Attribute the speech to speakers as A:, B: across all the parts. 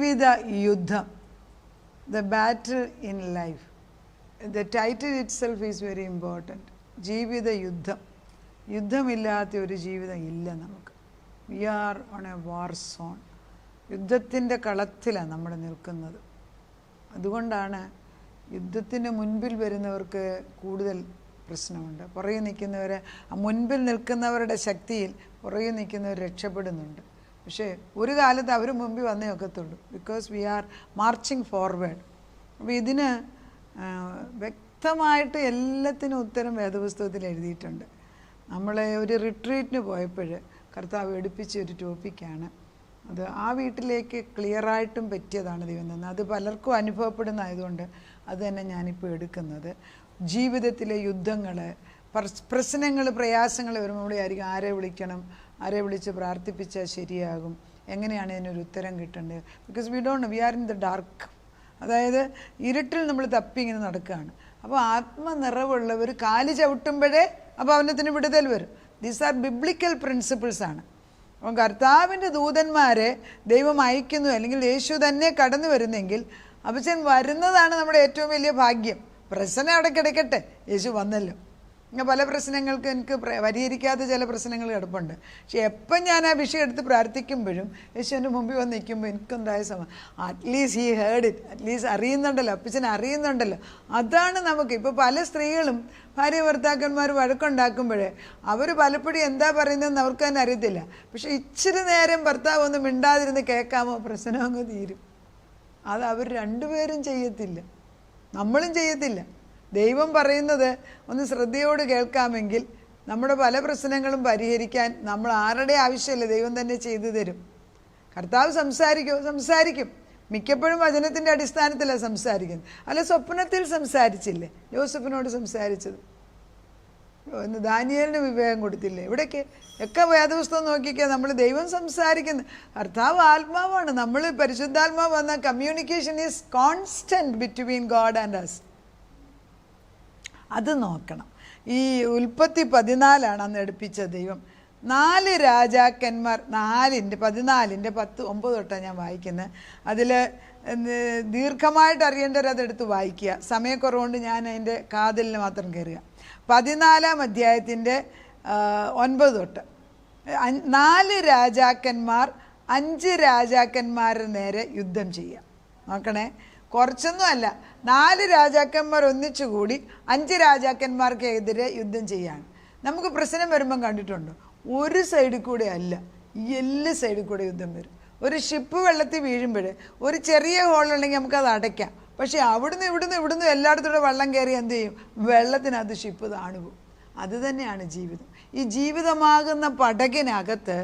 A: ജീവിത യുദ്ധം, the battle in life. The title itself is very important. ജീവിത യുദ്ധം. യുദ്ധമില്ലാത്ത ഒരു ജീവിതം ഇല്ല നമുക്ക്. We are on a war zone. യുദ്ധത്തിൻ്റെ കളത്തിലാണ് നമ്മൾ നിൽക്കുന്നത്. അതുകൊണ്ടാണ് യുദ്ധത്തിന് മുൻപിൽ വരുന്നവർക്ക് കൂടുതൽ പ്രശ്നമുണ്ട്. പുറകെ നിൽക്കുന്നവർ, മുൻപിൽ നിൽക്കുന്നവരുടെ ശക്തിയിൽ പുറകെ നിൽക്കുന്നവർ രക്ഷപ്പെടുന്നുണ്ട്. പക്ഷേ ഒരു കാലത്ത് അവർ മുമ്പിൽ വന്നേ ഒക്കത്തുള്ളൂ. Because we are marching forward. അപ്പോൾ ഇതിന് വ്യക്തമായിട്ട് എല്ലാത്തിനും ഉത്തരം വേദപുസ്തകത്തിൽ എഴുതിയിട്ടുണ്ട്. നമ്മളെ ഒരു റിട്രീറ്റിന് പോയപ്പോൾ കർത്താവ് എടുപ്പിച്ച ഒരു ടോപ്പിക്കാണ് അത്. ആ വീട്ടിലേക്ക് ക്ലിയറായിട്ടും പറ്റിയതാണ് ദൈവം തന്നെ. അത് പലർക്കും അനുഭവപ്പെടുന്നതായതുകൊണ്ട് അത് തന്നെ ഞാനിപ്പോൾ എടുക്കുന്നത്. ജീവിതത്തിലെ യുദ്ധങ്ങൾ, പ്രശ്നങ്ങൾ, പ്രയാസങ്ങൾ വരുമ്പോൾ നമ്മൾ ആയിരിക്കും ആരെ വിളിക്കണം, ആരെ വിളിച്ച് പ്രാർത്ഥിപ്പിച്ചാൽ ശരിയാകും, എങ്ങനെയാണ് ഇതിനൊരു ഉത്തരം കിട്ടേണ്ടത്. Because we don't know, we are in the dark. അതായത് ഇരുട്ടിൽ നമ്മൾ തപ്പി ഇങ്ങനെ നടക്കുകയാണ്. അപ്പോൾ ആത്മനിറവുള്ളവർ കാല് ചവിട്ടുമ്പോഴേ അപ്പോൾ അവനത്തിന് വിടുതൽ വരും. ദീസ് ആർ ബിബ്ലിക്കൽ പ്രിൻസിപ്പിൾസാണ്. അപ്പം കർത്താവിൻ്റെ ദൂതന്മാരെ ദൈവം അയക്കുന്നു, അല്ലെങ്കിൽ യേശു തന്നെ കടന്നു വരുന്നെങ്കിൽ അപ്പച്ചൻ വരുന്നതാണ് നമ്മുടെ ഏറ്റവും വലിയ ഭാഗ്യം. പ്രശ്നം അവിടെ കിടക്കട്ടെ, യേശു വന്നല്ലോ. പല പ്രശ്നങ്ങൾക്ക് എനിക്ക് പരിഹരിക്കാത്ത ചില പ്രശ്നങ്ങൾ കിടപ്പുണ്ട്. പക്ഷെ എപ്പം ഞാൻ ആ വിഷയം എടുത്ത് പ്രാർത്ഥിക്കുമ്പോഴും യേശുവിൻ്റെ മുമ്പിൽ വന്ന് നിൽക്കുമ്പോൾ എനിക്കുണ്ടായ at least he heard it, at least അറിയുന്നുണ്ടല്ലോ, അപ്പച്ചൻ അറിയുന്നുണ്ടല്ലോ. അതാണ് നമുക്ക്. ഇപ്പോൾ പല സ്ത്രീകളും ഭാര്യ ഭർത്താക്കന്മാർ വഴക്കുണ്ടാക്കുമ്പോഴേ അവർ പലപ്പോഴും എന്താ പറയുന്നതെന്ന് അവർക്ക് തന്നെ അറിയത്തില്ല. പക്ഷെ ഇച്ചിരി നേരം ഭർത്താവ് ഒന്ന് മിണ്ടാതിരുന്ന് കേൾക്കാമോ, പ്രശ്നം അങ്ങ് തീരും. അത് അവർ രണ്ടുപേരും ചെയ്യത്തില്ല, നമ്മളും ചെയ്യത്തില്ല. ദൈവം പറയുന്നത് ഒന്ന് ശ്രദ്ധയോട് കേൾക്കാമെങ്കിൽ നമ്മുടെ പല പ്രശ്നങ്ങളും പരിഹരിക്കാൻ നമ്മൾ ആരുടെ ആവശ്യമില്ല, ദൈവം തന്നെ ചെയ്തു തരും. കർത്താവ് സംസാരിക്കും. മിക്കപ്പോഴും വചനത്തിൻ്റെ അടിസ്ഥാനത്തിലാണ് സംസാരിക്കുന്നത്. അല്ല, സ്വപ്നത്തിൽ സംസാരിച്ചില്ലേ യോസഫിനോട് സംസാരിച്ചത്? ദാനിയേലിന് വിവേകം കൊടുത്തില്ലേ? ഇവിടേക്ക് ഒക്കെ വേദപുസ്തകം നോക്കിക്കാൻ നമ്മൾ ദൈവം സംസാരിക്കുന്നു. കർത്താവ് ആത്മാവാണ്. നമ്മൾ പരിശുദ്ധാത്മാവ് വന്ന communication is constant between God and us. അത് നോക്കണം. ഈ ഉൽപ്പത്തി 14 അന്ന് എടുപ്പിച്ച ദൈവം 4 രാജാക്കന്മാർ, 14:9 തൊട്ടാണ് ഞാൻ വായിക്കുന്നത്. അതിൽ ദീർഘമായിട്ട് അറിയേണ്ടവരതെടുത്ത് വായിക്കുക. സമയക്കുറവുകൊണ്ട് ഞാൻ അതിൻ്റെ കാതലിന് മാത്രം കയറുക. 14-ാം അധ്യായത്തിൻ്റെ 9 തൊട്ട് 4 രാജാക്കന്മാർ 5 രാജാക്കന്മാരുടെ നേരെ യുദ്ധം ചെയ്യുക. നോക്കണേ, കുറച്ചൊന്നും അല്ല. 4 രാജാക്കന്മാർ ഒന്നിച്ചുകൂടി 5 രാജാക്കന്മാർക്കെതിരെ യുദ്ധം ചെയ്യാണ്. നമുക്ക് പ്രശ്നം വരുമ്പം കണ്ടിട്ടുണ്ടോ? ഒരു സൈഡിൽ കൂടെ അല്ല, എല്ലാ സൈഡിൽ കൂടെ യുദ്ധം വരും. ഒരു ഷിപ്പ് വെള്ളത്തിൽ വീഴുമ്പോൾ ഒരു ചെറിയ ഹോളുണ്ടെങ്കിൽ നമുക്കത് അടയ്ക്കാം. പക്ഷേ ഇവിടുന്ന് എല്ലായിടത്തൂടെ വെള്ളം കയറി എന്ത് ചെയ്യും? വെള്ളത്തിനകത്ത് ഷിപ്പ് താണുപോകും. അത് തന്നെയാണ് ജീവിതം. ഈ ജീവിതമാകുന്ന പടകിനകത്ത്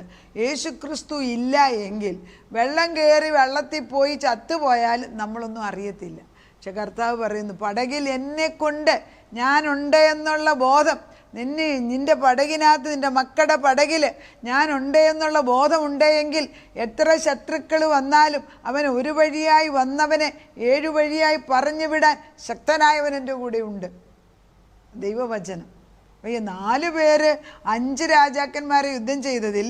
A: യേശുക്രിസ്തു ഇല്ല എങ്കിൽ വെള്ളം കയറി വെള്ളത്തിൽ പോയി ചത്തുപോയാൽ നമ്മളൊന്നും അറിയത്തില്ല. പക്ഷെ കർത്താവ് പറയുന്നു, പടകിൽ എന്നെക്കൊണ്ട് ഞാനുണ്ട് എന്നുള്ള ബോധം, നിന്റെ പടകിനകത്ത്, നിൻ്റെ മക്കളുടെ പടകിൽ ഞാനുണ്ട് എന്നുള്ള ബോധമുണ്ടെങ്കിൽ എത്ര ശത്രുക്കൾ വന്നാലും അവൻ ഒരു വഴിയായി വന്നവനെ 7 വഴിയായി പറഞ്ഞു വിടാൻ ശക്തനായവൻ എൻ്റെ കൂടെ ഉണ്ട്. ദൈവവചനം. ഈ 4 പേര് 5 രാജാക്കന്മാരെ യുദ്ധം ചെയ്തതിൽ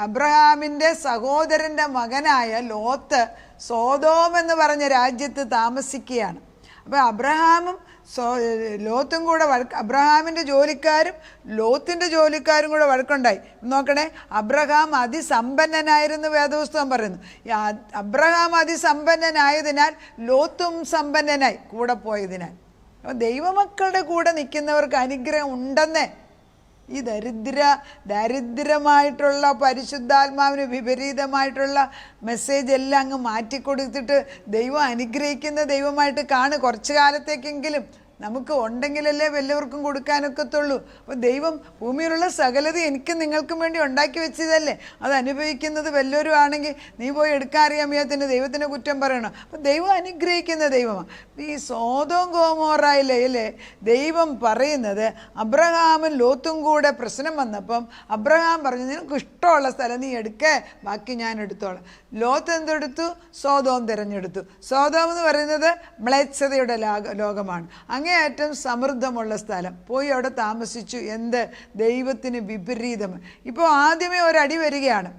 A: അബ്രഹാമിൻ്റെ സഹോദരൻ്റെ മകനായ ലോത്ത് സോദോം എന്ന് പറഞ്ഞ രാജ്യത്ത് താമസിക്കുകയാണ്. അപ്പോൾ അബ്രഹാമും ലോത്തും കൂടെ അബ്രഹാമിൻ്റെ ജോലിക്കാരും ലോത്തിൻ്റെ ജോലിക്കാരും കൂടെ വഴക്കുണ്ടായി. നോക്കണേ, അബ്രഹാം അതിസമ്പന്നനായിരുന്നു വേദപുസ്തകം പറയുന്നു. അബ്രഹാം അതിസമ്പന്നനായതിനാൽ ലോത്തും സമ്പന്നനായി കൂടെ പോയതിനാൽ. അപ്പം ദൈവമക്കളുടെ കൂടെ നിൽക്കുന്നവർക്ക് അനുഗ്രഹം ഉണ്ടെന്നേ. ഈ ദരിദ്രമായിട്ടുള്ള പരിശുദ്ധാത്മാവിന് വിപരീതമായിട്ടുള്ള മെസ്സേജ് എല്ലാം അങ്ങ് മാറ്റിക്കൊടുത്തിട്ട് ദൈവം അനുഗ്രഹിക്കുന്ന ദൈവമായിട്ട് കുറച്ചു കാലത്തേക്കെങ്കിലും നമുക്ക് ഉണ്ടെങ്കിലല്ലേ വല്ലവർക്കും കൊടുക്കാനൊക്കത്തുള്ളൂ. അപ്പോൾ ദൈവം ഭൂമിയിലുള്ള സകലത എനിക്കും നിങ്ങൾക്കും വേണ്ടി ഉണ്ടാക്കി വെച്ചതല്ലേ, അത് അനുഭവിക്കുന്നത് വല്ലവരും ആണെങ്കിൽ നീ പോയി എടുക്കാൻ അറിയാൻ വയ്യാത്തതിന് ദൈവത്തിൻ്റെ കുറ്റം പറയണം. അപ്പോൾ ദൈവം അനുഗ്രഹിക്കുന്ന ദൈവമാണ്. ഈ സോദോം ഗോമോറയിലെ ദൈവം പറയുന്നത്, അബ്രഹാമും ലോത്തും കൂടെ പ്രശ്നം വന്നപ്പം അബ്രഹാം പറഞ്ഞു, നിനക്ക് ഇഷ്ടമുള്ള സ്ഥലം നീ എടുക്കേ, ബാക്കി ഞാൻ എടുത്തോളാം. ലോത്ത് എന്തെടുത്തു? സോദോം തിരഞ്ഞെടുത്തു. സോദോം എന്ന് പറയുന്നത് മ്ലേച്ഛതയുടെ ലോകമാണ്, അങ്ങേയറ്റം സമൃദ്ധമുള്ള സ്ഥലം. പോയി അവിടെ താമസിച്ചു. എന്ത്? ദൈവത്തിന് വിപരീതം. ഇപ്പോൾ ആദ്യമേ ഒരടി വരികയാണ്.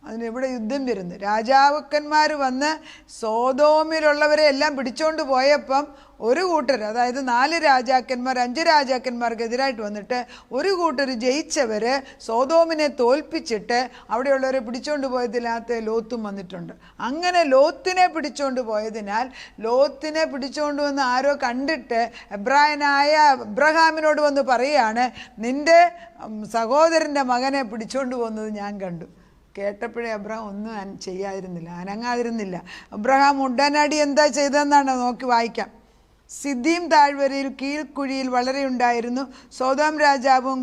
A: അതിനിവിടെ യുദ്ധം വരുന്നു. രാജാക്കന്മാർ വന്ന് സോതോമിലുള്ളവരെ എല്ലാം പിടിച്ചോണ്ട് പോയപ്പം ഒരു കൂട്ടർ, അതായത് 4 രാജാക്കന്മാർ 5 രാജാക്കന്മാർക്കെതിരായിട്ട് വന്നിട്ട് ഒരു കൂട്ടർ ജയിച്ചവർ സോതോമിനെ തോൽപ്പിച്ചിട്ട് അവിടെയുള്ളവരെ പിടിച്ചോണ്ട് പോയതിനകത്ത് ലോത്തും വന്നിട്ടുണ്ട്. അങ്ങനെ ലോത്തിനെ പിടിച്ചോണ്ട് പോയതിനാൽ ലോത്തിനെ പിടിച്ചോണ്ട് വന്ന് ആരോ കണ്ടിട്ട് എബ്രായനായ അബ്രഹാമിനോട് വന്ന് പറയുകയാണ്, നിൻ്റെ സഹോദരൻ്റെ മകനെ പിടിച്ചോണ്ട് പോകുന്നത് ഞാൻ കണ്ടു. കേട്ടപ്പോഴേ അബ്രഹാം ഒന്നും ചെയ്യാതിരുന്നില്ല, അനങ്ങാതിരുന്നില്ല. അബ്രഹാം ഉടനടി എന്താ ചെയ്തതെന്നാണ് നോക്കി വായിക്കാം. സിദ്ദീം താഴ്വരയിൽ കീഴ്ക്കുഴിയിൽ വളരെ ഉണ്ടായിരുന്നു. സോദോം രാജാവും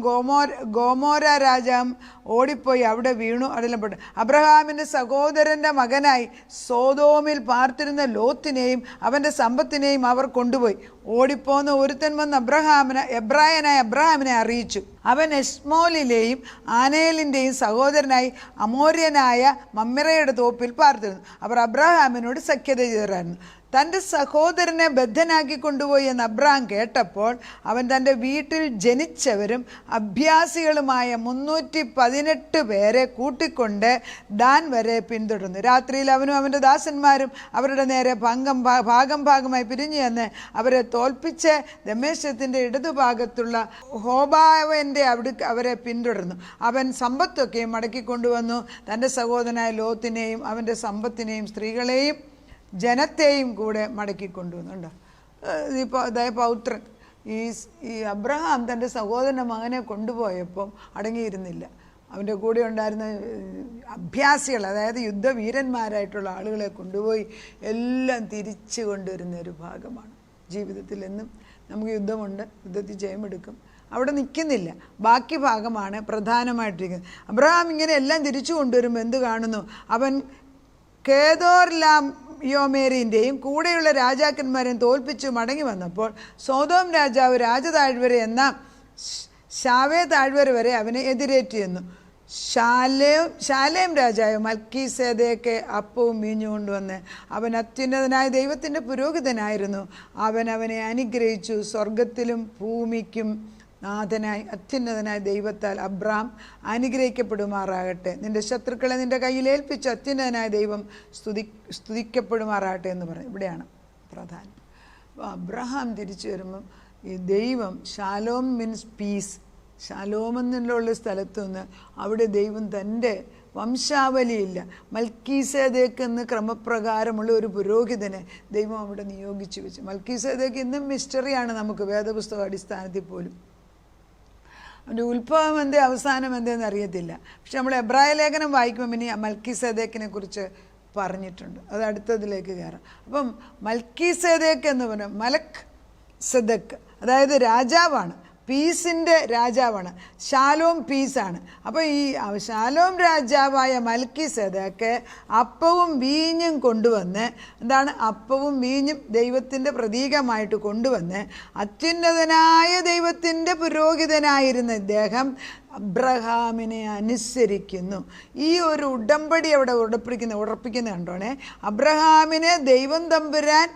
A: ഗോമോര രാജാവും ഓടിപ്പോയി അവിടെ വീണു, അടലപ്പെട്ടു. അബ്രഹാമിൻ്റെ സഹോദരൻ്റെ മകനായി സോദോമിൽ പാർത്തിരുന്ന ലോത്തിനെയും അവൻ്റെ സമ്പത്തിനെയും അവർ കൊണ്ടുപോയി. ഓടിപ്പോന്ന് ഒരുത്തൻ വന്ന് എബ്രായനായ അബ്രഹാമിനെ അറിയിച്ചു. അവൻ എസ്മോലിലെയും ആനേലിൻ്റെയും സഹോദരനായി അമോര്യനായ മമ്മിറയുടെ തോപ്പിൽ പാർത്തിരുന്നു. അവർ അബ്രഹാമിനോട് സഖ്യത ചെയ്തവരായിരുന്നു. തൻ്റെ സഹോദരനെ ബദ്ധനാക്കി കൊണ്ടുപോയി എന്ന് അബ്രഹാം കേട്ടപ്പോൾ അവൻ തൻ്റെ വീട്ടിൽ ജനിച്ചവരും അഭ്യാസികളുമായ 318 പേരെ കൂട്ടിക്കൊണ്ട് ദാൻ വരെ പിന്തുടർന്നു. രാത്രിയിൽ അവനും അവൻ്റെ ദാസന്മാരും അവരുടെ നേരെ ഭാഗമായി പിരിഞ്ഞു ചെന്ന് അവരെ തോൽപ്പിച്ച് ദമേശത്തിൻ്റെ ഇടതുഭാഗത്തുള്ള ഹോബാവൻ്റെ അവരെ പിന്തുടർന്നു. അവൻ സമ്പത്തൊക്കെയും മടക്കിക്കൊണ്ടുവന്നു. തൻ്റെ സഹോദരനായ ലോത്തിനെയും അവൻ്റെ സമ്പത്തിനെയും സ്ത്രീകളെയും ജനത്തെയും കൂടെ മടക്കിക്കൊണ്ടുവന്നുണ്ട്. ഇപ്പോൾ അതായത് പൗത്രൻ ഈ അബ്രഹാം തൻ്റെ സഹോദരൻ്റെ മകനെ കൊണ്ടുപോയപ്പം അടങ്ങിയിരുന്നില്ല. അവൻ്റെ കൂടെ ഉണ്ടായിരുന്ന അഭ്യാസികൾ, അതായത് യുദ്ധവീരന്മാരായിട്ടുള്ള ആളുകളെ കൊണ്ടുപോയി എല്ലാം തിരിച്ചു കൊണ്ടുവരുന്ന ഒരു ഭാഗമാണ്. ജീവിതത്തിൽ എന്നും നമുക്ക് യുദ്ധമുണ്ട്, യുദ്ധത്തിൽ ജയമെടുക്കും, അവിടെ നിൽക്കുന്നില്ല. ബാക്കി ഭാഗമാണ് പ്രധാനമായിട്ടിരിക്കുന്നത്. അബ്രഹാം ഇങ്ങനെ എല്ലാം തിരിച്ചു കൊണ്ടുവരുമ്പോൾ എന്ത് കാണുന്നു? അവൻ യോമേരിൻ്റെയും കൂടെയുള്ള രാജാക്കന്മാരെയും തോൽപ്പിച്ചു മടങ്ങി വന്നപ്പോൾ സോദോം രാജാവ് രാജതാഴ്വര എന്ന ശാവേ താഴ്വര വരെ അവനെ എതിരേറ്റി ചെന്നു. ശാലേം രാജാവ് മൽക്കീസേദെക്ക് അപ്പവും വീഞ്ഞു കൊണ്ടുവന്ന് അവൻ അത്യുന്നതനായ ദൈവത്തിൻ്റെ പുരോഹിതനായിരുന്നു. അവനെ അനുഗ്രഹിച്ചു. സ്വർഗത്തിലും ഭൂമിക്കും നാഥനായി അത്യുന്നതനായ ദൈവത്താൽ അബ്രാം അനുഗ്രഹിക്കപ്പെടുമാറാകട്ടെ. നിന്റെ ശത്രുക്കളെ നിന്റെ കയ്യിൽ ഏൽപ്പിച്ച് അത്യുന്നതനായ ദൈവം സ്തുതിക്കപ്പെടുമാറാകട്ടെ എന്ന് പറയും. ഇവിടെയാണ് പ്രധാനം. അപ്പോൾ അബ്രഹാം തിരിച്ചു വരുമ്പം ഈ ദൈവം ഷാലോം മീൻസ് പീസ്, ഷാലോം എന്നുള്ള സ്ഥലത്തു നിന്ന് അവിടെ ദൈവം തൻ്റെ വംശാവലിയില്ല, മൽക്കീസേദെക്ക് എന്ന് ക്രമപ്രകാരമുള്ള ഒരു പുരോഹിതനെ ദൈവം അവിടെ നിയോഗിച്ചു വെച്ചു. മൽക്കീസേദെക്ക് ഇന്നും മിസ്റ്ററിയാണ് നമുക്ക് വേദപുസ്തക അടിസ്ഥാനത്തിൽ പോലും. അവൻ്റെ ഉത്ഭവം എന്തേ അവസാനം എന്തേന്ന് അറിയത്തില്ല. പക്ഷെ നമ്മൾ എബ്രായ ലേഖനം വായിക്കുമ്പോൾ ഇനി മൽക്കീസേദെക്കിനെ കുറിച്ച് പറഞ്ഞിട്ടുണ്ട്. അത് അടുത്തതിലേക്ക് കയറാം. അപ്പം മൽക്കീസേദെക്ക് എന്ന് പറഞ്ഞാൽ മലക് സെദക്ക്, അതായത് രാജാവാണ്, പീസിൻ്റെ രാജാവാണ്. ഷാലോം പീസാണ്. അപ്പോൾ ഈ ഷാലോം രാജാവായ മൽക്കീസേദെക്ക് അപ്പവും വീഞ്ഞും കൊണ്ടുവന്ന്, എന്താണ് അപ്പവും വീഞ്ഞും ദൈവത്തിൻ്റെ പ്രതീകമായിട്ട് കൊണ്ടുവന്ന് അത്യുന്നതനായ ദൈവത്തിൻ്റെ പുരോഹിതനായിരുന്ന ഇദ്ദേഹം അബ്രഹാമിനെ അനുസരിക്കുന്നു. ഈ ഒരു ഉടമ്പടി അവിടെ ഉറപ്പിക്കുന്ന കണ്ടോണേ. അബ്രഹാമിനെ ദൈവം തമ്പുരാൻ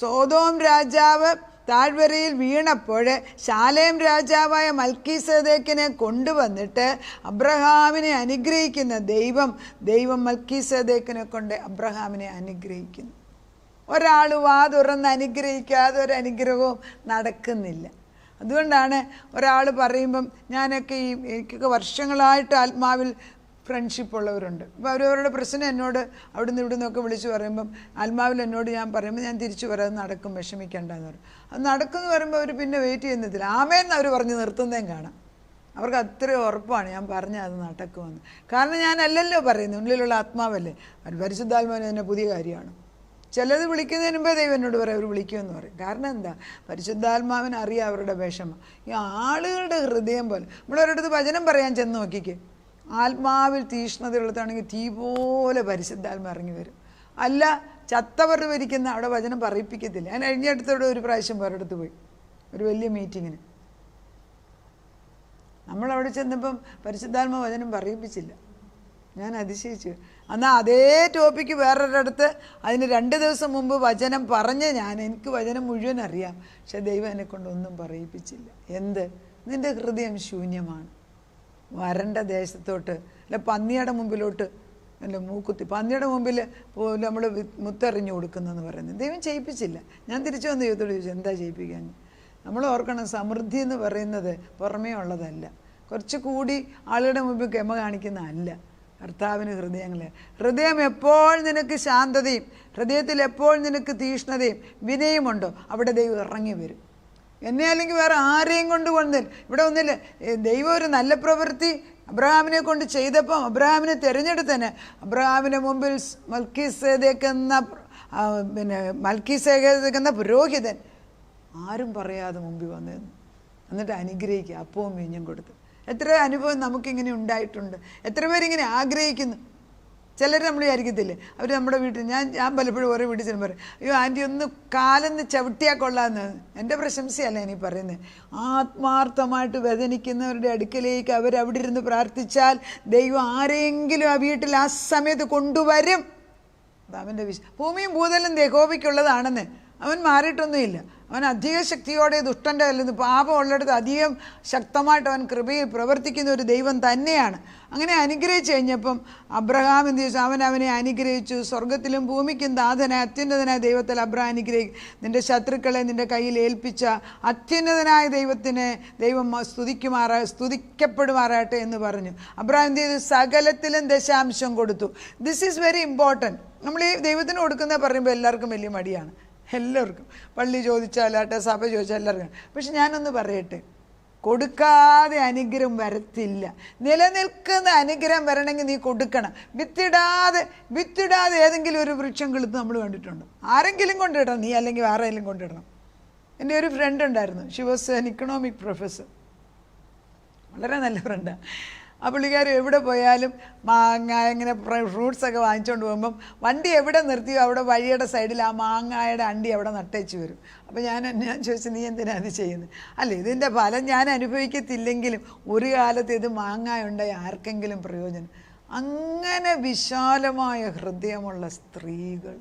A: സോദോം രാജാവ് താഴ്വരയിൽ വീണപ്പോൾ ശാലേം രാജാവായ മൽക്കീസേദെക്കിനെ കൊണ്ടുവന്നിട്ട് അബ്രഹാമിനെ അനുഗ്രഹിക്കുന്ന ദൈവം മൽക്കീസേദെക്കിനെ കൊണ്ട് അബ്രഹാമിനെ അനുഗ്രഹിക്കുന്നു. ഒരാൾ വാ തുറന്ന് അനുഗ്രഹിക്കാതെ ഒരു അനുഗ്രഹവും നടക്കുന്നില്ല. അതുകൊണ്ടാണ് ഒരാൾ പറയുമ്പം എനിക്കൊക്കെ വർഷങ്ങളായിട്ട് ആത്മാവിൽ ഫ്രണ്ട്ഷിപ്പ് ഉള്ളവരുണ്ട്. അപ്പോൾ അവരവരുടെ പ്രശ്നം എന്നോട് അവിടുന്ന് ഇവിടുന്നൊക്കെ വിളിച്ച് പറയുമ്പം ആത്മാവിൽ എന്നോട് ഞാൻ പറയുമ്പോൾ ഞാൻ തിരിച്ചു പറയാം, നടക്കും, വിഷമിക്കേണ്ടെന്ന് പറയും. അത് നടക്കുമെന്ന് പറയുമ്പോൾ അവർ പിന്നെ വെയിറ്റ് ചെയ്യുന്നതില്ല, ആമേന്ന് അവർ പറഞ്ഞ് നിർത്തുന്നതും കാണാം. അവർക്ക് അത്രയും ഉറപ്പാണ് ഞാൻ പറഞ്ഞാൽ അത് നടക്കുമെന്ന്. കാരണം ഞാനല്ലല്ലോ പറയുന്നത്, ഉള്ളിലുള്ള ആത്മാവല്ലേ. പരിശുദ്ധാത്മാവിന് തന്നെ പുതിയ കാര്യമാണ്. ചിലത് വിളിക്കുന്നതിന് മുമ്പേ ദൈവം എന്നോട് പറയും അവർ വിളിക്കുമെന്ന് പറയും. കാരണം എന്താ? പരിശുദ്ധാത്മാവിന് അറിയാം അവരുടെ വിഷമം. ഈ ആളുകളുടെ ഹൃദയം പോലെ നമ്മളൊരിടത്ത് വചനം പറയാൻ ചെന്ന് നോക്കിക്കേ, ആത്മാവിൽ തീഷ്ണതയുള്ളതാണെങ്കിൽ തീ പോലെ പരിശുദ്ധാത്മ ഇറങ്ങി വരും. അല്ല ചത്തവർ വരിക്കുന്ന അവിടെ വചനം പറയിപ്പിക്കത്തില്ല. ഞാൻ കഴിഞ്ഞടുത്തോടെ ഒരു പ്രാവശ്യം ഒരിടത്ത് പോയി ഒരു വലിയ മീറ്റിങ്ങിന്. നമ്മളവിടെ ചെന്നപ്പം പരിശുദ്ധാത്മ വചനം പറയിപ്പിച്ചില്ല. ഞാൻ അതിശയിച്ചു. എന്നാൽ അതേ ടോപ്പിക്ക് വേറൊരിടത്ത് അതിന് 2 ദിവസം മുമ്പ് വചനം പറഞ്ഞ് എനിക്ക് വചനം മുഴുവൻ അറിയാം, പക്ഷെ ദൈവം എന്നെക്കൊണ്ടൊന്നും പറയിപ്പിച്ചില്ല. എന്ത്? നിൻ്റെ ഹൃദയം ശൂന്യമാണ്. വരണ്ട ദേശത്തോട്ട് അല്ല പന്നിയുടെ മുമ്പിലോട്ട് എൻ്റെ മൂക്കുത്തി പന്നിയുടെ മുമ്പിൽ പോലും നമ്മൾ മുത്തെറിഞ്ഞു കൊടുക്കുന്നതെന്ന് പറയുന്നത് ദൈവം ചെയ്യിപ്പിച്ചില്ല. ഞാൻ തിരിച്ചു വന്ന് ദൈവത്തോട് ചോദിച്ചു, എന്താ ചെയ്യിപ്പിക്കാൻ? നമ്മൾ ഓർക്കണം, സമൃദ്ധി എന്ന് പറയുന്നത് പുറമേ ഉള്ളതല്ല, കുറച്ച് കൂടി ആളുകളുടെ മുമ്പിൽ ഗമ കാണിക്കുന്നതല്ല. കർത്താവിന് ഹൃദയം എപ്പോൾ നിനക്ക് ശാന്തതയും ഹൃദയത്തിൽ എപ്പോൾ നിനക്ക് തീഷ്ണതയും വിനയമുണ്ടോ അവിടെ ദൈവം ഇറങ്ങി വരും. എന്നെ അല്ലെങ്കിൽ വേറെ ആരെയും കൊണ്ട് കൊണ്ടില്ല, ഇവിടെ ഒന്നില്ല. ദൈവം ഒരു നല്ല പ്രവൃത്തി അബ്രഹാമിനെ കൊണ്ട് ചെയ്തപ്പം അബ്രഹാമിനെ തിരഞ്ഞെടുത്തന്നെ അബ്രഹാമിൻ്റെ മുമ്പിൽ മൽക്കീസേദെക്ക് എന്ന പുരോഹിതൻ ആരും പറയാതെ മുമ്പിൽ വന്നിരുന്നു. എന്നിട്ട് അനുഗ്രഹിക്കുക, അപ്പവും വീഞ്ഞും കൊടുത്ത്. എത്ര അനുഭവം നമുക്കിങ്ങനെ ഉണ്ടായിട്ടുണ്ട്. എത്ര പേരിങ്ങനെ ആഗ്രഹിക്കുന്നു. ചിലർ നമ്മൾ വിചാരിക്കത്തില്ലേ, അവർ നമ്മുടെ വീട്ടിൽ ഞാൻ പലപ്പോഴും ഓരോ വീട്ടിൽ ചെല്ലുമ്പോൾ പറയും, അയ്യോ ആൻറ്റി ഒന്ന് കാലെന്ന് ചവിട്ടിയാൽ കൊള്ളാമെന്ന്. എൻ്റെ പ്രശംസയല്ല ഇനി പറയുന്നത്. ആത്മാർത്ഥമായിട്ട് വേദനിക്കുന്നവരുടെ അടുക്കലേക്ക് അവരവിടെ ഇരുന്ന് പ്രാർത്ഥിച്ചാൽ ദൈവം ആരെങ്കിലും ആ വീട്ടിൽ ആ സമയത്ത് കൊണ്ടുവരും. അതവൻ്റെ ഭൂമിയും ഭൂതലും യഹോവയ്ക്കുള്ളതാണെന്ന്. അവൻ മാറിയിട്ടൊന്നുമില്ല. അവൻ അധിക ശക്തിയോടെ ദുഷ്ടൻ്റെ അല്ലെങ്കിൽ പാപം ഉള്ളിടത്ത് അധികം ശക്തമായിട്ട് അവൻ കൃപയിൽ പ്രവർത്തിക്കുന്ന ഒരു ദൈവം തന്നെയാണ്. അങ്ങനെ അനുഗ്രഹിച്ചു കഴിഞ്ഞപ്പം അബ്രഹാം എന്ത് ചോദിച്ചു? അവനെ അനുഗ്രഹിച്ചു. സ്വർഗത്തിലും ഭൂമിക്കും നാഥനായ അത്യുന്നതനായ ദൈവത്തിൽ അബ്രഹാം അനുഗ്രഹിക്കും. നിൻ്റെ ശത്രുക്കളെ നിൻ്റെ കയ്യിൽ ഏൽപ്പിച്ച അത്യുന്നതനായ ദൈവത്തിനെ ദൈവം സ്തുതിക്കപ്പെടുമാറാട്ടെ എന്ന് പറഞ്ഞു. അബ്രഹാം എന്ത് ചെയ്തു? സകലത്തിലും ദശാംശം കൊടുത്തു. This is very important. നമ്മൾ ഈ ദൈവത്തിന് കൊടുക്കുന്നത് പറയുമ്പോൾ എല്ലാവർക്കും വലിയ മടിയാണ്. എല്ലാവർക്കും പള്ളി ചോദിച്ചാലാട്ടെ, സഭ ചോദിച്ചാൽ എല്ലാവർക്കും. പക്ഷെ ഞാനൊന്ന് പറയട്ടെ, കൊടുക്കാതെ അനുഗ്രഹം വരത്തില്ല. നിലനിൽക്കുന്ന അനുഗ്രഹം വരണമെങ്കിൽ നീ കൊടുക്കണം. വിത്തിടാതെ ഏതെങ്കിലും ഒരു വൃക്ഷം കിളുത്ത് നമ്മൾ കണ്ടിട്ടുണ്ടോ? ആരെങ്കിലും കൊണ്ടിടണം, നീ അല്ലെങ്കിൽ ആരെങ്കിലും കൊണ്ടിടണം. എൻ്റെ ഒരു ഫ്രണ്ട് ഉണ്ടായിരുന്നു, she was an economic professor, വളരെ നല്ല ഫ്രണ്ടാണ്. ആ പുള്ളിക്കാർ എവിടെ പോയാലും മാങ്ങ ഇങ്ങനെ ഫ്രൂട്ട്സൊക്കെ വാങ്ങിച്ചുകൊണ്ട് പോകുമ്പം വണ്ടി എവിടെ നിർത്തിയോ അവിടെ വഴിയുടെ സൈഡിൽ ആ മാങ്ങയുടെ അണ്ടി അവിടെ നട്ടേച്ച് വരും. അപ്പോൾ ഞാൻ ചോദിച്ചു, നീ എന്തിനാണ് അത് ചെയ്യുന്നത്? അല്ല, ഇതിൻ്റെ ഫലം ഞാൻ അനുഭവിക്കത്തില്ലെങ്കിലും ഒരു കാലത്ത് ഇത് മാങ്ങയുണ്ടായി ആർക്കെങ്കിലും പ്രയോജനം. അങ്ങനെ വിശാലമായ ഹൃദയമുള്ള സ്ത്രീകൾ,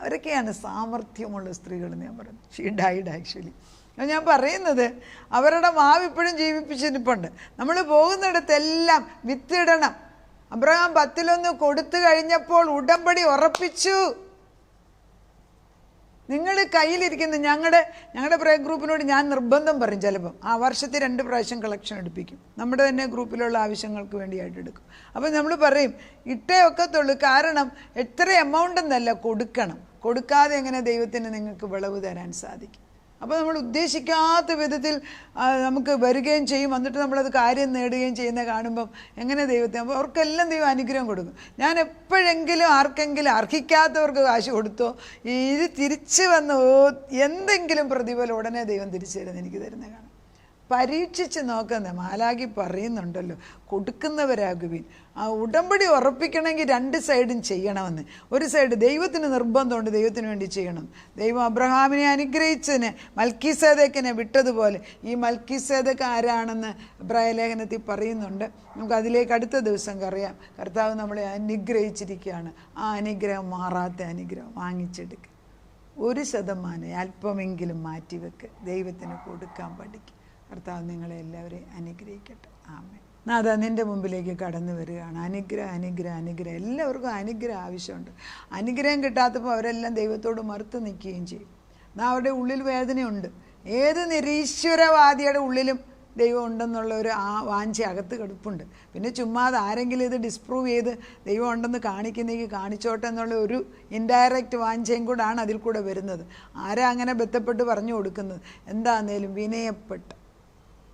A: അവരൊക്കെയാണ് സാമർഥ്യമുള്ള സ്ത്രീകളെന്ന് ഞാൻ പറയുന്നത്. She died actually. ഞാൻ പറയുന്നത് അവരുടെ മാവ് ഇപ്പോഴും ജീവിപ്പിച്ചിരിപ്പുണ്ട്. നമ്മൾ പോകുന്നിടത്തെല്ലാം വിത്തിടണം. അബ്രഹാം 10 കൊടുത്തു കഴിഞ്ഞപ്പോൾ ഉടമ്പടി ഉറപ്പിച്ചു. നിങ്ങൾ കയ്യിലിരിക്കുന്ന ഞങ്ങളുടെ പ്രേ ഗ്രൂപ്പിനോട് ഞാൻ നിർബന്ധം പറയും. ചിലപ്പം ആ വർഷത്തിൽ 2 പ്രാവശ്യം കളക്ഷൻ എടുപ്പിക്കും. നമ്മുടെ തന്നെ ഗ്രൂപ്പിലുള്ള ആവശ്യങ്ങൾക്ക് വേണ്ടിയായിട്ട് എടുക്കും. അപ്പം നമ്മൾ പറയും ഇട്ടേ ഒക്കത്തുള്ളൂ. കാരണം എത്ര എമൗണ്ട് എന്നല്ല, കൊടുക്കണം. കൊടുക്കാതെ എങ്ങനെ ദൈവത്തിന് നിങ്ങൾക്ക് വിളവ് തരാൻ സാധിക്കും? അപ്പോൾ നമ്മൾ ഉദ്ദേശിക്കാത്ത വിധത്തിൽ നമുക്ക് വരികയും ചെയ്യും. എന്നിട്ട് നമ്മളത് കാര്യം നേടുകയും ചെയ്യുന്ന കാണുമ്പം എങ്ങനെ ദൈവത്തെ, അപ്പോൾ അവർക്കെല്ലാം ദൈവം അനുഗ്രഹം കൊടുക്കും. ഞാൻ എപ്പോഴെങ്കിലും ആർക്കെങ്കിലും അർഹിക്കാത്തവർക്ക് കാശ് കൊടുത്തോ ഇത് തിരിച്ചു വന്ന് എന്തെങ്കിലും പ്രതിഫലം ഉടനെ ദൈവം തിരിച്ചു തരുന്ന എനിക്ക് തരുന്ന കാണാം. പരീക്ഷിച്ച് നോക്കുന്ന മാലാഖി പറയുന്നുണ്ടല്ലോ, കൊടുക്കുന്നവരാകുവിൻ. ആ ഉടമ്പടി ഉറപ്പിക്കണമെങ്കിൽ 2 സൈഡും ചെയ്യണമെന്ന്. ഒരു സൈഡ് ദൈവത്തിന് നിർബന്ധമുണ്ട്, ദൈവത്തിന് വേണ്ടി ചെയ്യണം. ദൈവം അബ്രഹാമിനെ അനുഗ്രഹിച്ചതിന് മൽക്കീസേദെക്കിനെ വിട്ടതുപോലെ ഈ മൽക്കീസേദെക്ക് ആരാണെന്ന് എബ്രായ ലേഖനത്തിൽ പറയുന്നുണ്ട്. നമുക്ക് അതിലേക്ക് അടുത്ത ദിവസം അറിയാം. കർത്താവ് നമ്മളെ അനുഗ്രഹിച്ചിരിക്കുകയാണ്. ആ അനുഗ്രഹം മാറാത്ത അനുഗ്രഹം വാങ്ങിച്ചെടുക്കുക. 1% അല്പമെങ്കിലും മാറ്റിവെക്ക്, ദൈവത്തിന് കൊടുക്കാൻ പഠിക്കുക. കർത്താവ് നിങ്ങളെ എല്ലാവരെയും അനുഗ്രഹിക്കട്ടെ. ആമേൻ. നാഥാ, നിൻ്റെ മുമ്പിലേക്ക് കടന്നു വരികയാണ്. അനുഗ്രഹം. എല്ലാവർക്കും അനുഗ്രഹം ആവശ്യമുണ്ട്. അനുഗ്രഹം കിട്ടാത്തപ്പോൾ അവരെല്ലാം ദൈവത്തോട് മറുത്ത് നിൽക്കുകയും ചെയ്യും. അവരുടെ ഉള്ളിൽ വേദനയുണ്ട്. ഏത് നിരീശ്വരവാദിയുടെ ഉള്ളിലും ദൈവം ഉണ്ടെന്നുള്ള ഒരു വാഞ്ച അകത്ത് കിടപ്പുണ്ട്. പിന്നെ ചുമ്മാതെ ആരെങ്കിലും ഇത് ഡിസ്പ്രൂവ് ചെയ്ത് ദൈവം ഉണ്ടെന്ന് കാണിക്കുന്നെങ്കിൽ കാണിച്ചോട്ടെ എന്നുള്ള ഒരു ഇൻഡയറക്റ്റ് വാഞ്ചയും കൂടാണ് അതിൽ കൂടെ വരുന്നത്. ആരാ അങ്ങനെ ബന്ധപ്പെട്ട് പറഞ്ഞു കൊടുക്കുന്നത്? എന്താന്നേലും വിനയപ്പെട്ട്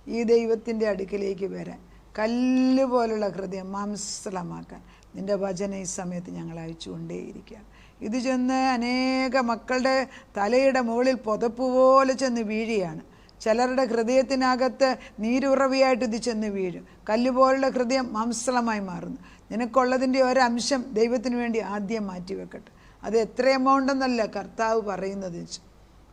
A: ഈ ദൈവത്തിൻ്റെ അടുക്കിലേക്ക് വരാൻ, കല്ല് പോലുള്ള ഹൃദയം മാംസളമാക്കാൻ നിൻ്റെ വചന ഈ സമയത്ത് ഞങ്ങൾ അയച്ചുകൊണ്ടേയിരിക്കുകയാണ്. ഇത് ചെന്ന് അനേക മക്കളുടെ തലയുടെ മുകളിൽ പുതപ്പ് പോലെ ചെന്ന് വീഴുകയാണ്. ചിലരുടെ ഹൃദയത്തിനകത്ത് നീരുറവിയായിട്ട് ഇത് ചെന്ന് വീഴും. കല്ലുപോലുള്ള ഹൃദയം മാംസളമായി മാറുന്നു. നിനക്കുള്ളതിൻ്റെ ഒരംശം ദൈവത്തിന് വേണ്ടി ആദ്യം മാറ്റിവെക്കട്ടെ. അത് എത്ര എമൗണ്ട് എന്നല്ല കർത്താവ് പറയുന്നത്.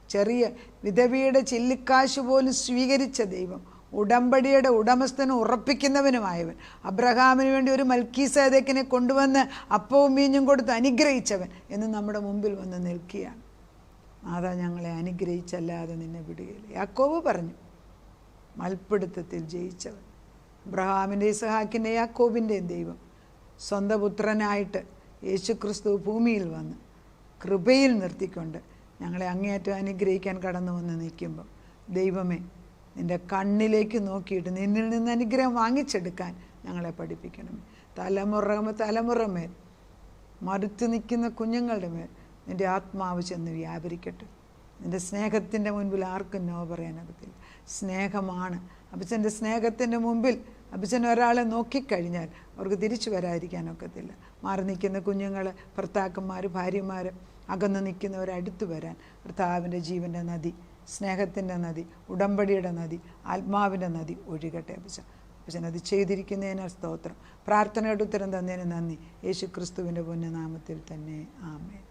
A: ചെറിയ വിധവയുടെ ചില്ലിക്കാശ് പോലും സ്വീകരിച്ച ദൈവം, ഉടമ്പടിയുടെ ഉടമസ്ഥനും ഉറപ്പിക്കുന്നവനുമായവൻ, അബ്രഹാമിന് വേണ്ടി ഒരു മൽക്കീസേദെക്കിനെ കൊണ്ടുവന്ന് അപ്പവും വീഞ്ഞും കൊടുത്ത് അനുഗ്രഹിച്ചവൻ എന്ന് നമ്മുടെ മുമ്പിൽ വന്ന് നിൽക്കുകയാണ്. അതാ ഞങ്ങളെ അനുഗ്രഹിച്ചല്ലാതെ നിന്നെ വിടുകയില്ല. യാക്കോബ് പറഞ്ഞു, മൽപ്പിടുത്തത്തിൽ ജയിച്ചവൻ, അബ്രഹാമിൻ്റെ ഇസഹാക്കിൻ്റെ യാക്കോബിൻ്റെയും ദൈവം സ്വന്തം പുത്രനായിട്ട് യേശുക്രിസ്തു ഭൂമിയിൽ വന്ന് കൃപയിൽ നിർത്തിക്കൊണ്ട് ഞങ്ങളെ അങ്ങേയറ്റം അനുഗ്രഹിക്കാൻ കടന്നു വന്ന് നിൽക്കുമ്പോൾ, ദൈവമേ, നിൻ്റെ കണ്ണിലേക്ക് നോക്കിയിട്ട് നിന്നിൽ നിന്ന് അനുഗ്രഹം വാങ്ങിച്ചെടുക്കാൻ ഞങ്ങളെ പഠിപ്പിക്കണം. തലമുറ മേൽ മറുത്തു നിൽക്കുന്ന കുഞ്ഞുങ്ങളുടെ മേൽ നിൻ്റെ ആത്മാവ് ചെന്ന് വ്യാപരിക്കട്ടെ. നിൻ്റെ സ്നേഹത്തിൻ്റെ മുൻപിൽ ആർക്കും നോ പറയാനൊക്കത്തില്ല. സ്നേഹമാണ്. അപ്പച്ചൻ്റെ സ്നേഹത്തിൻ്റെ മുമ്പിൽ അപ്പച്ചൻ ഒരാളെ നോക്കിക്കഴിഞ്ഞാൽ അവർക്ക് തിരിച്ചു വരാതിരിക്കാനൊക്കത്തില്ല. മാറി നിൽക്കുന്ന കുഞ്ഞുങ്ങൾ, ഭർത്താക്കന്മാർ, ഭാര്യമാർ, അകന്ന് നിൽക്കുന്നവരടുത്ത് വരാൻ കർത്താവിൻ്റെ ജീവൻ്റെ നദി, സ്നേഹത്തിൻ്റെ നദി, ഉടമ്പടിയുടെ നദി, ആത്മാവിൻ്റെ നദി ഒഴുകട്ടെ അപ്പച്ചൻ അത് ചെയ്തിരിക്കുന്നതിനാൽ സ്തോത്രം. പ്രാർത്ഥനയുടെ ഉത്തരം തന്നതിന് നന്ദി. യേശു ക്രിസ്തുവിൻ്റെ പുണ്യനാമത്തിൽ തന്നെ. ആമേൻ.